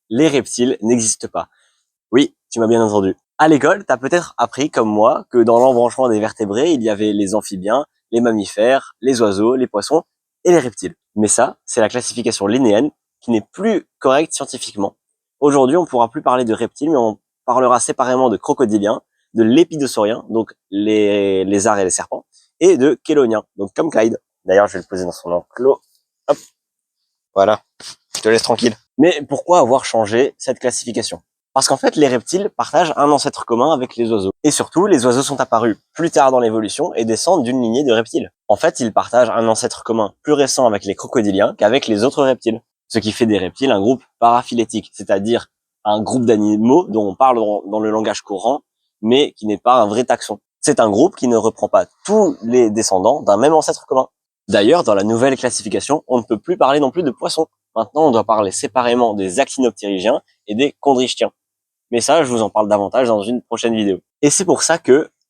les reptiles n'existent pas. Oui, tu m'as bien entendu. À l'école, t'as peut-être appris, comme moi, que dans l'embranchement des vertébrés, il y avait les amphibiens, les mammifères, les oiseaux, les poissons et les reptiles. Mais ça, c'est la classification linnéenne qui n'est plus correcte scientifiquement. Aujourd'hui, on pourra plus parler de reptiles, mais on parlera séparément de crocodiliens, de lépidosauriens, donc les lézards et les serpents, et de chéloniens, donc comme Clyde. D'ailleurs, je vais le poser dans son enclos. Hop, voilà, je te laisse tranquille. Mais pourquoi avoir changé cette classification? Parce qu'en fait, les reptiles partagent un ancêtre commun avec les oiseaux. Et surtout, les oiseaux sont apparus plus tard dans l'évolution et descendent d'une lignée de reptiles. En fait, ils partagent un ancêtre commun plus récent avec les crocodiliens qu'avec les autres reptiles. Ce qui fait des reptiles un groupe paraphylétique, c'est-à-dire un groupe d'animaux dont on parle dans le langage courant, mais qui n'est pas un vrai taxon. C'est un groupe qui ne reprend pas tous les descendants d'un même ancêtre commun. D'ailleurs, dans la nouvelle classification, on ne peut plus parler non plus de poissons. Maintenant, on doit parler séparément des actinoptérygiens et des chondrichtiens. Mais ça, je vous en parle davantage dans une prochaine vidéo. Et c'est pour ça que